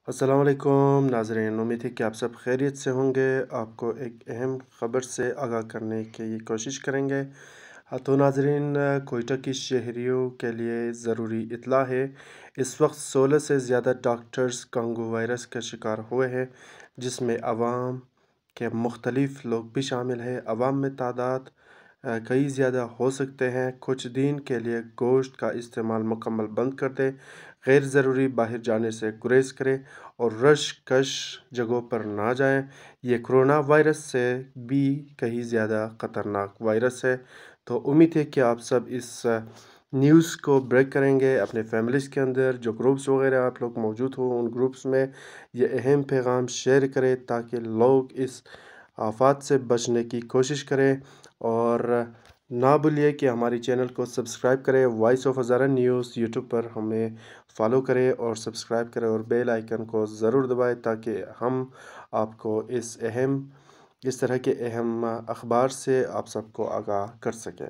अस्सलाम वालेकुम नाज़रीन, उम्मीद है कि आप सब खैरियत से होंगे। आपको एक अहम ख़बर से आगाह करने की कोशिश करेंगे। तो नाज़रीन, कोयटा की शहरियों के लिए ज़रूरी इत्तला है। इस वक्त 16 से ज़्यादा डॉक्टर्स कांगो वायरस का शिकार हुए हैं, जिसमें अवाम के मुख्तलिफ़ लोग भी शामिल हैं। अवाम में तादाद कई ज़्यादा हो सकते हैं। कुछ दिन के लिए गोश्त का इस्तेमाल मुकम्मल बंद कर दें, गैर ज़रूरी बाहर जाने से गुरेज करें और रश कश जगहों पर ना जाएं। ये कोरोना वायरस से भी कहीं ज़्यादा ख़तरनाक वायरस है। तो उम्मीद है कि आप सब इस न्यूज़ को ब्रेक करेंगे अपने फैमिलीज़ के अंदर, जो ग्रुप्स वगैरह आप लोग मौजूद हो उन ग्रुप्स में ये अहम पैगाम शेयर करें ताकि लोग इस आफात से बचने की कोशिश करें। और ना भूलिए कि हमारी चैनल को सब्सक्राइब करें। Voice of Hazara news YouTube पर हमें फॉलो करें और सब्सक्राइब करें और बेल आइकन को ज़रूर दबाएं ताकि हम आपको इस तरह के अहम अखबार से आप सबको आगाह कर सकें।